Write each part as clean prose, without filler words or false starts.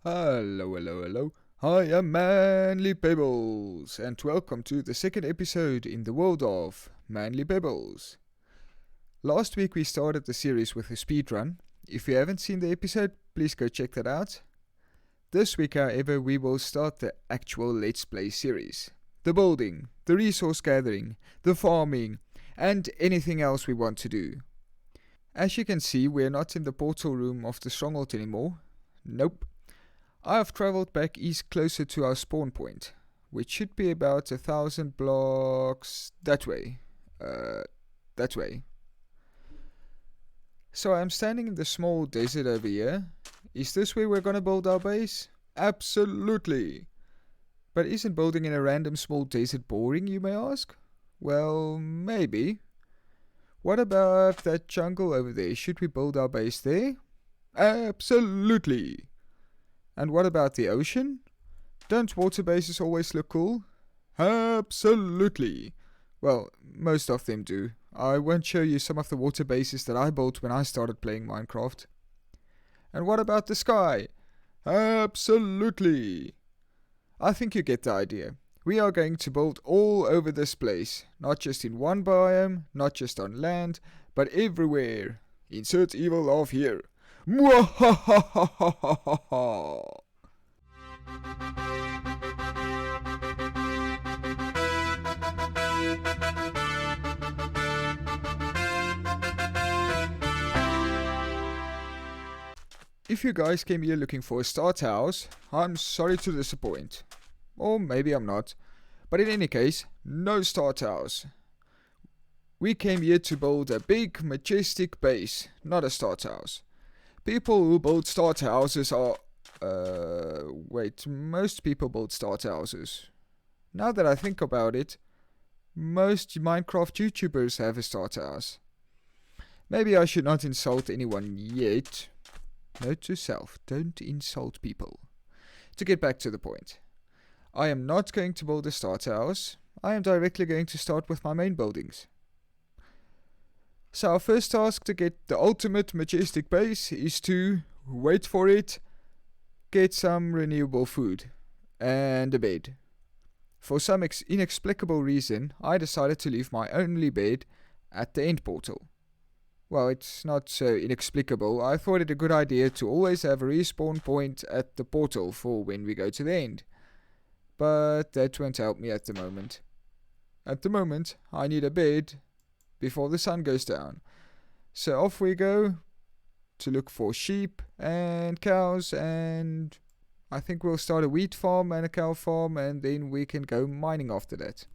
Hello, hello, hello. I am ManlyPebbles, and welcome to the second episode in the world of ManlyPebbles. Last week we started the series with a speedrun. If you haven't seen the episode, please go check that out. This week, however, we will start the actual Let's Play series. The building, the resource gathering, the farming, and anything else we want to do. As you can see, we are not in the portal room of the stronghold anymore. Nope. I have travelled back east closer to our spawn point, which should be about 1,000 blocks that way. That way. So I'm standing in the small desert over here. Is this where we're gonna build our base? Absolutely! But isn't building in a random small desert boring, you may ask? Well, maybe. What about that jungle over there? Should we build our base there? Absolutely! And what about the ocean? Don't water bases always look cool? Absolutely! Well, most of them do. I won't show you some of the water bases that I built when I started playing Minecraft. And what about the sky? Absolutely! I think you get the idea. We are going to build all over this place. Not just in one biome, not just on land, but everywhere. Insert evil laugh here. Mwahahahaha! If you guys came here looking for a start house, I'm sorry to disappoint. Or maybe I'm not. But in any case, no start house. We came here to build a big, majestic base, not a start house. People who build start houses are... most people build start houses. Now that I think about it, most Minecraft YouTubers have a start house. Maybe I should not insult anyone yet. Note to self, don't insult people. To get back to the point. I am not going to build a start house. I am directly going to start with my main buildings. So our first task to get the ultimate majestic base is to, wait for it, get some renewable food and a bed. For some inexplicable reason, I decided to leave my only bed at the end portal. Well, it's not so inexplicable. I thought it a good idea to always have a respawn point at the portal for when we go to the end. But that won't help me at the moment. At the moment, I need a bed before the sun goes down. So off we go to look for sheep and cows, and I think we'll start a wheat farm and a cow farm, and then we can go mining after that.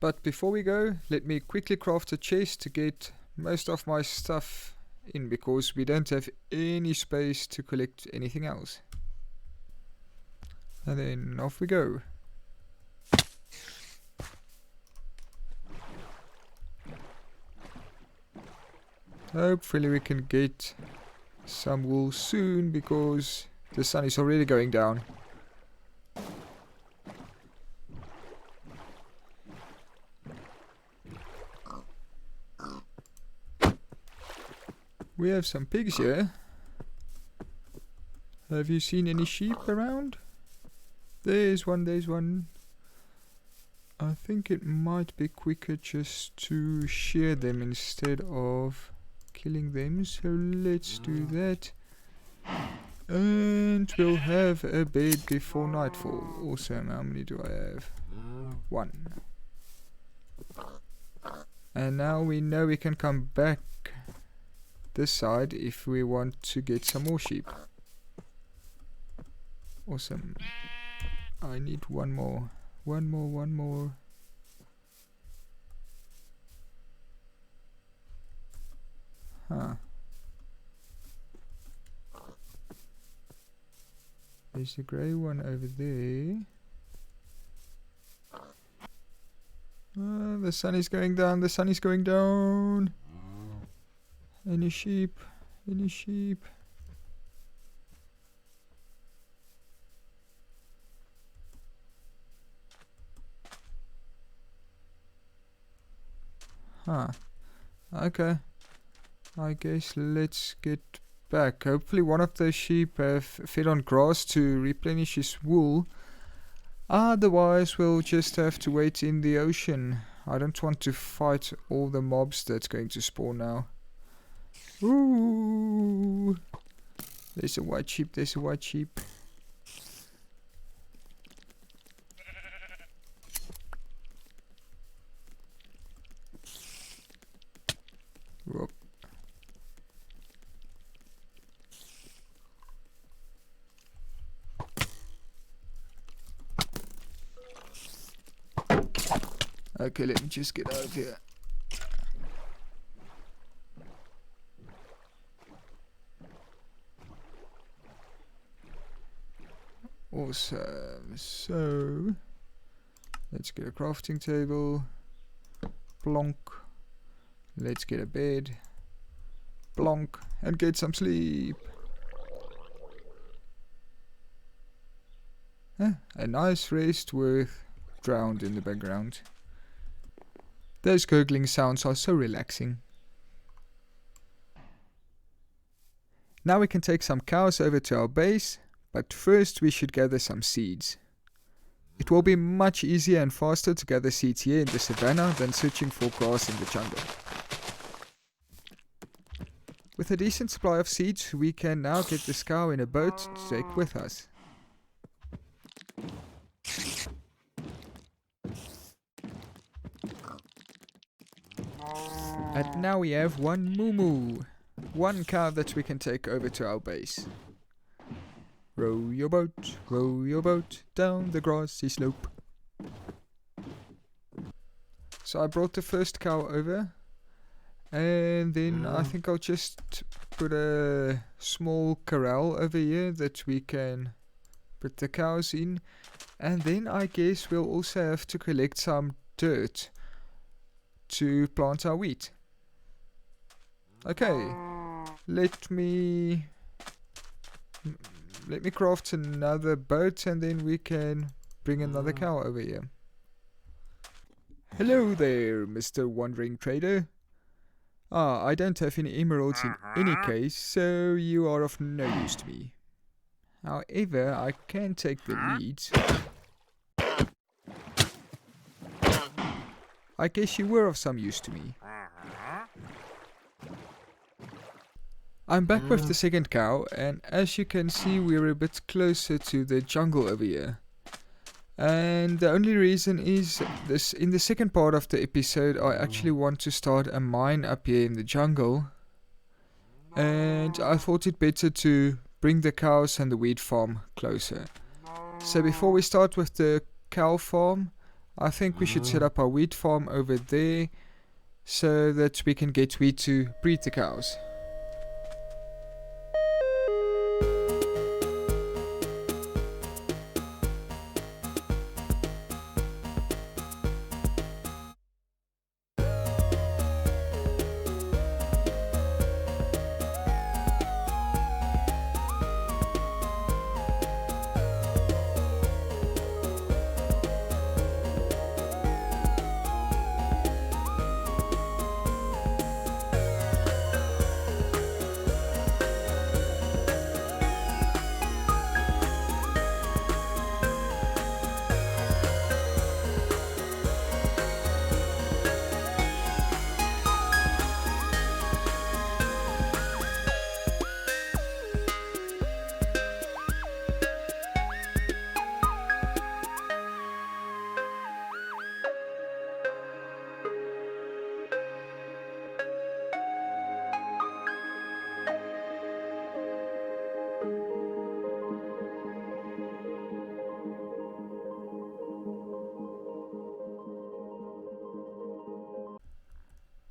But before we go, let me quickly craft a chest to get most of my stuff in, because we don't have any space to collect anything else. And then off we go. Hopefully we can get some wool soon, because the sun is already going down. We have some pigs here. Have you seen any sheep around? There's one. I think it might be quicker just to shear them instead of killing them, so let's do that. And we'll have a bed before nightfall. Awesome. How many do I have? 1. And now we know we can come back this side if we want to get some more sheep. Awesome. I need one more. One more. Huh. There's a grey one over there. The sun is going down. Any sheep? Huh. Okay. I guess let's get back. Hopefully one of those sheep have fed on grass to replenish his wool. Otherwise we'll just have to wait in the ocean. I don't want to fight all the mobs that's going to spawn now. Ooh! There's a white sheep, there's a white sheep. Whoop. Okay, let me just get out of here. Awesome. So, let's get a crafting table. Plonk. Let's get a bed. Plonk. And get some sleep. A nice rest with drowned in the background. Those gurgling sounds are so relaxing. Now we can take some cows over to our base, but first we should gather some seeds. It will be much easier and faster to gather seeds here in the savannah than searching for grass in the jungle. With a decent supply of seeds, we can now get this cow in a boat to take with us. And now we have one moo, one cow that we can take over to our base. Row your boat down the grassy slope. So I brought the first cow over, and then I think I'll just put a small corral over here that we can put the cows in, and then I guess we'll also have to collect some dirt to plant our wheat. Okay, let me craft another boat and then we can bring another cow over here. Hello there, Mr. Wandering Trader. I don't have any emeralds in any case, so you are of no use to me. However, I can take the leads. I guess you were of some use to me. I'm back with the second cow, and as you can see we're a bit closer to the jungle over here. And the only reason is this: in the second part of the episode I actually want to start a mine up here in the jungle, and I thought it better to bring the cows and the wheat farm closer. So before we start with the cow farm, I think we should set up our wheat farm over there so that we can get wheat to breed the cows.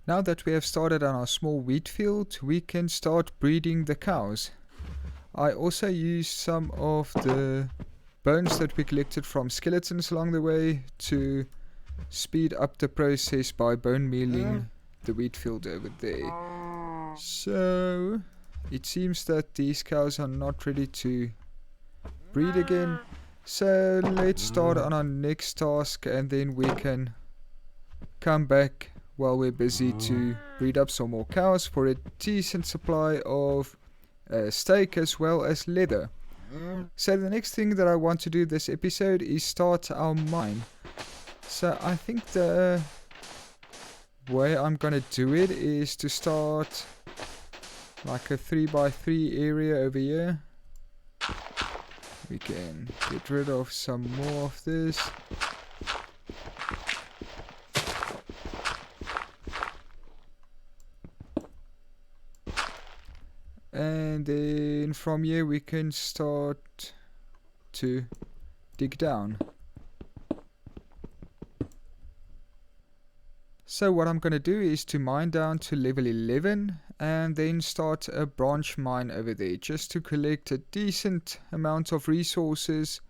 Now that we have started on our small wheat field, we can start breeding the cows. I also used some of the bones that we collected from skeletons along the way to speed up the process by bone mealing the wheat field over there. So it seems that these cows are not ready to breed again. So let's start on our next task and then we can come back while we're busy to breed up some more cows for a decent supply of steak as well as leather. So the next thing that I want to do this episode is start our mine. So I think the way I'm gonna do it is to start like a 3x3 area over here. We can get rid of some more of this. And then from here we can start to dig down. So what I'm going to do is to mine down to level 11 and then start a branch mine over there just to collect a decent amount of resources.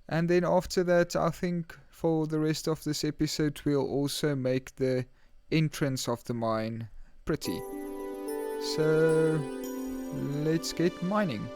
And then after that, I think for the rest of this episode we'll also make the entrance of the mine pretty. So let's get mining.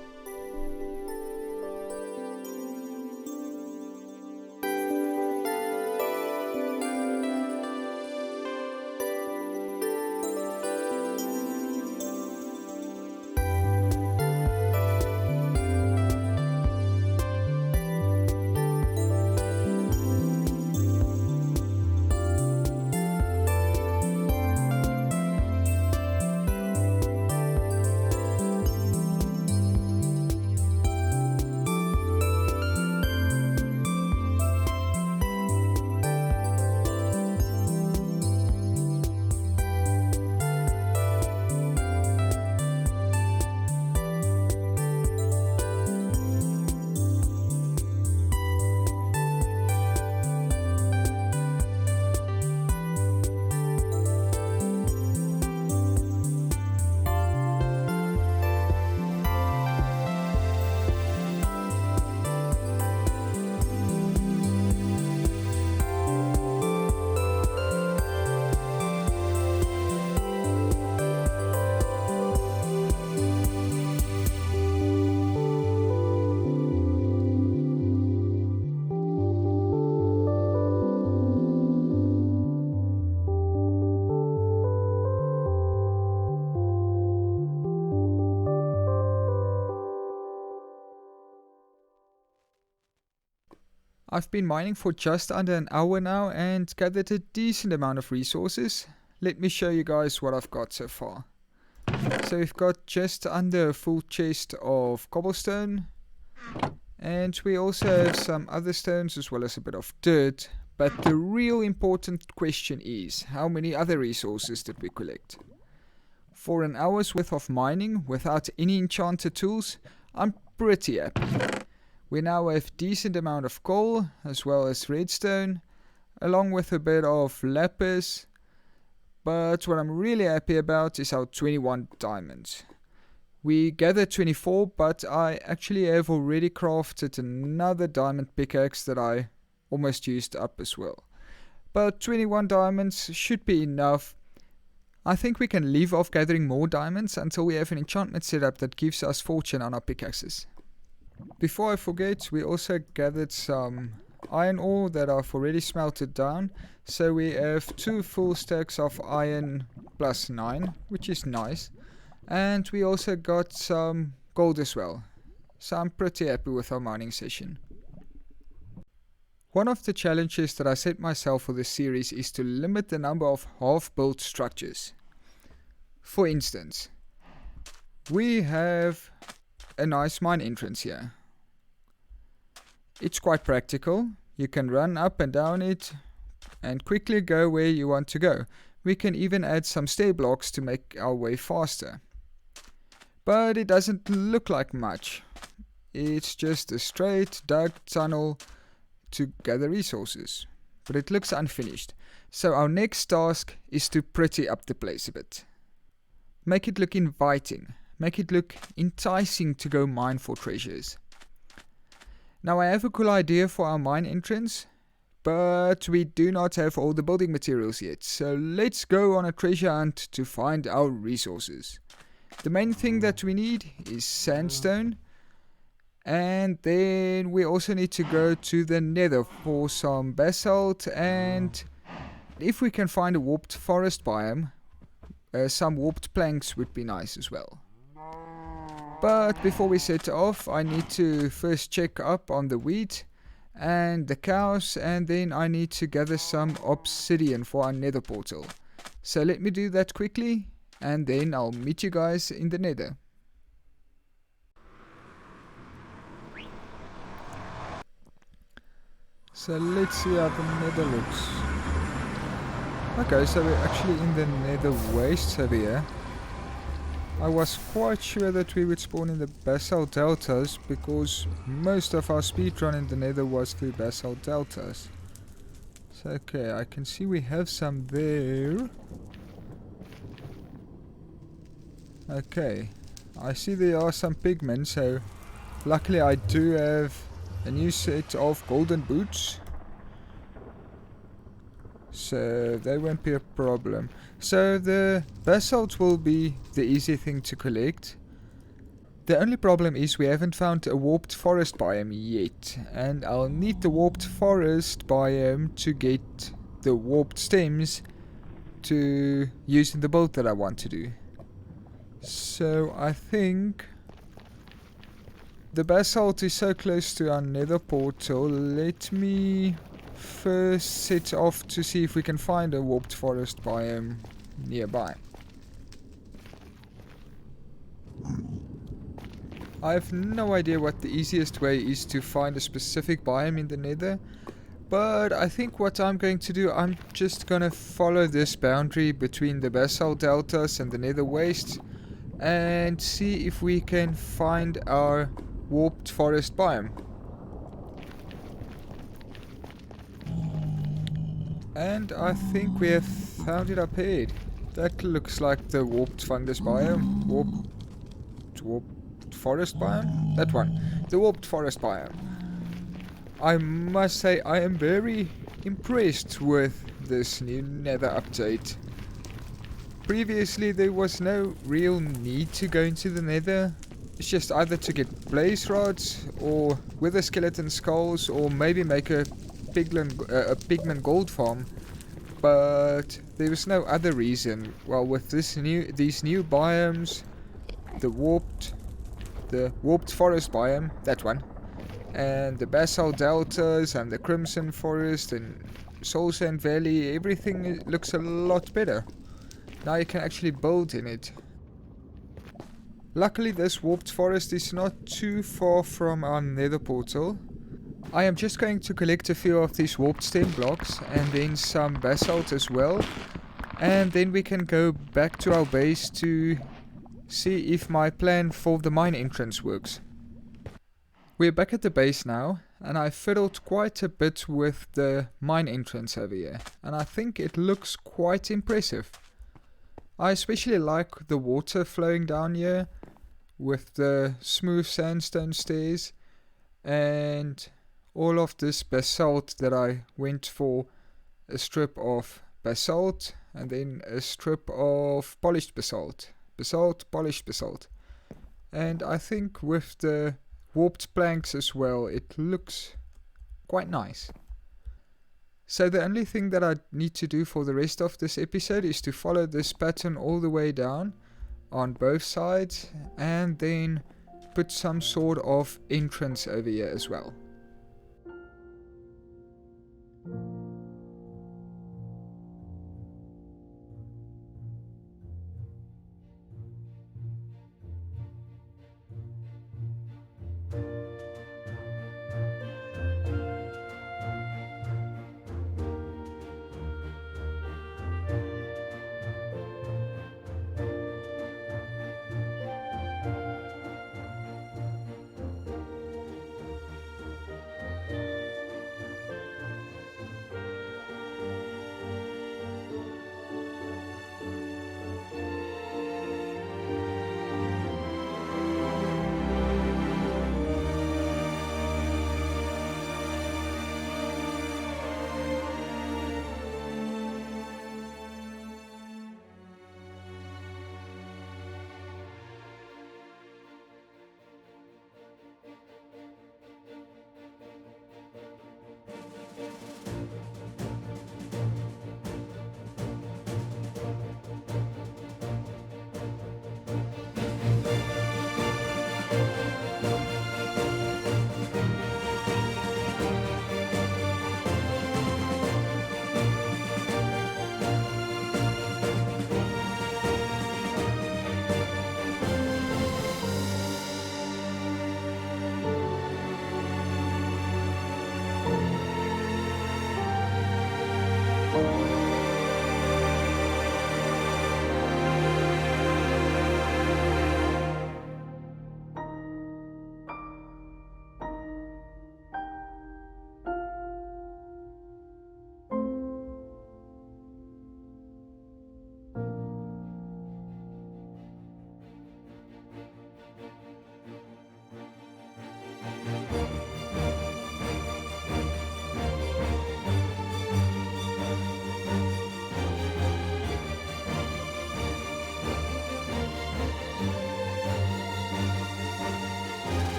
I've been mining for just under an hour now and gathered a decent amount of resources. Let me show you guys what I've got so far. So we've got just under a full chest of cobblestone, and we also have some other stones as well as a bit of dirt. But the real important question is, how many other resources did we collect? For an hour's worth of mining without any enchanted tools, I'm pretty happy. We now have decent amount of coal as well as redstone, along with a bit of lapis. But what I'm really happy about is our 21 diamonds. We gathered 24, but I actually have already crafted another diamond pickaxe that I almost used up as well. But 21 diamonds should be enough. I think we can leave off gathering more diamonds until we have an enchantment setup that gives us fortune on our pickaxes. Before I forget, we also gathered some iron ore that I've already smelted down. So we have 2 full stacks of iron plus 9, which is nice. And we also got some gold as well. So I'm pretty happy with our mining session. One of the challenges that I set myself for this series is to limit the number of half-built structures. For instance, we have a nice mine entrance here. It's quite practical. You can run up and down it and quickly go where you want to go. We can even add some stair blocks to make our way faster. But it doesn't look like much. It's just a straight dug tunnel to gather resources. But it looks unfinished. So our next task is to pretty up the place a bit. Make it look inviting. Make it look enticing to go mine for treasures. Now I have a cool idea for our mine entrance, but we do not have all the building materials yet. So let's go on a treasure hunt to find our resources. The main thing that we need is sandstone. And then we also need to go to the nether for some basalt, and if we can find a warped forest biome, some warped planks would be nice as well. But before we set off, I need to first check up on the wheat and the cows, and then I need to gather some obsidian for our nether portal. So let me do that quickly, and then I'll meet you guys in the nether. So let's see how the nether looks. Okay, so we're actually in the nether wastes over here. I was quite sure that we would spawn in the basalt deltas because most of our speedrun in the nether was through basalt deltas. So okay, I can see we have some there. Okay, I see there are some pigmen, so luckily I do have a new set of golden boots. So they won't be a problem. So the basalt will be the easy thing to collect. The only problem is we haven't found a warped forest biome yet, and I'll need the warped forest biome to get the warped stems to use in the build that I want to do. So I think the basalt is so close to our nether portal. Let me first set off to see if we can find a warped forest biome nearby. I have no idea what the easiest way is to find a specific biome in the nether, but I think what I'm going to do, I'm just gonna follow this boundary between the basalt deltas and the nether wastes and see if we can find our warped forest biome. And I think we have found it up ahead. That looks like the warped fungus biome. Warped forest biome? That one. The warped forest biome. I must say I am very impressed with this new nether update. Previously there was no real need to go into the nether. It's just either to get blaze rods or wither skeleton skulls or maybe make a pigman gold farm. But there was no other reason. Well, with these new biomes, the warped forest biome, that one, and the basalt deltas and the crimson forest and soul sand valley, everything looks a lot better. Now you can actually build in it. Luckily this warped forest is not too far from our nether portal. I am just going to collect a few of these warped stem blocks and then some basalt as well, and then we can go back to our base to see if my plan for the mine entrance works. We're back at the base now, and I fiddled quite a bit with the mine entrance over here, and I think it looks quite impressive. I especially like the water flowing down here with the smooth sandstone stairs and all of this basalt that I went for a strip of basalt and then a strip of polished basalt. Polished basalt. And I think with the warped planks as well, it looks quite nice. So the only thing that I need to do for the rest of this episode is to follow this pattern all the way down on both sides and then put some sort of entrance over here as well.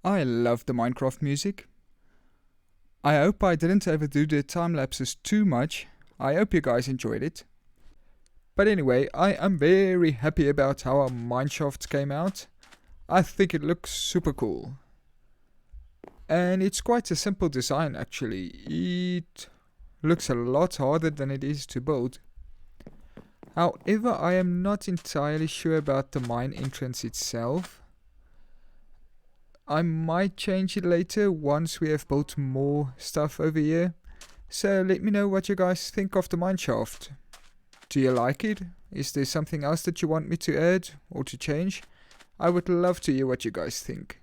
I love the Minecraft music. I hope I didn't overdo the time lapses too much. I hope you guys enjoyed it. But anyway, I am very happy about how our mineshaft came out. I think it looks super cool. And it's quite a simple design actually. It looks a lot harder than it is to build. However, I am not entirely sure about the mine entrance itself. I might change it later once we have built more stuff over here. So let me know what you guys think of the mineshaft. Do you like it? Is there something else that you want me to add or to change? I would love to hear what you guys think.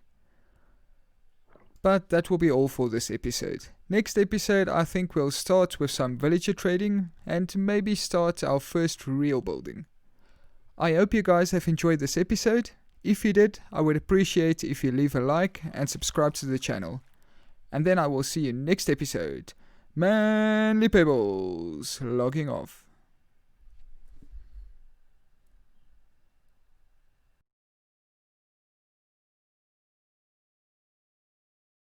But that will be all for this episode. Next episode I think we'll start with some villager trading and maybe start our first real building. I hope you guys have enjoyed this episode. If you did, I would appreciate if you leave a like and subscribe to the channel. And then I will see you next episode. ManlyPebbles logging off.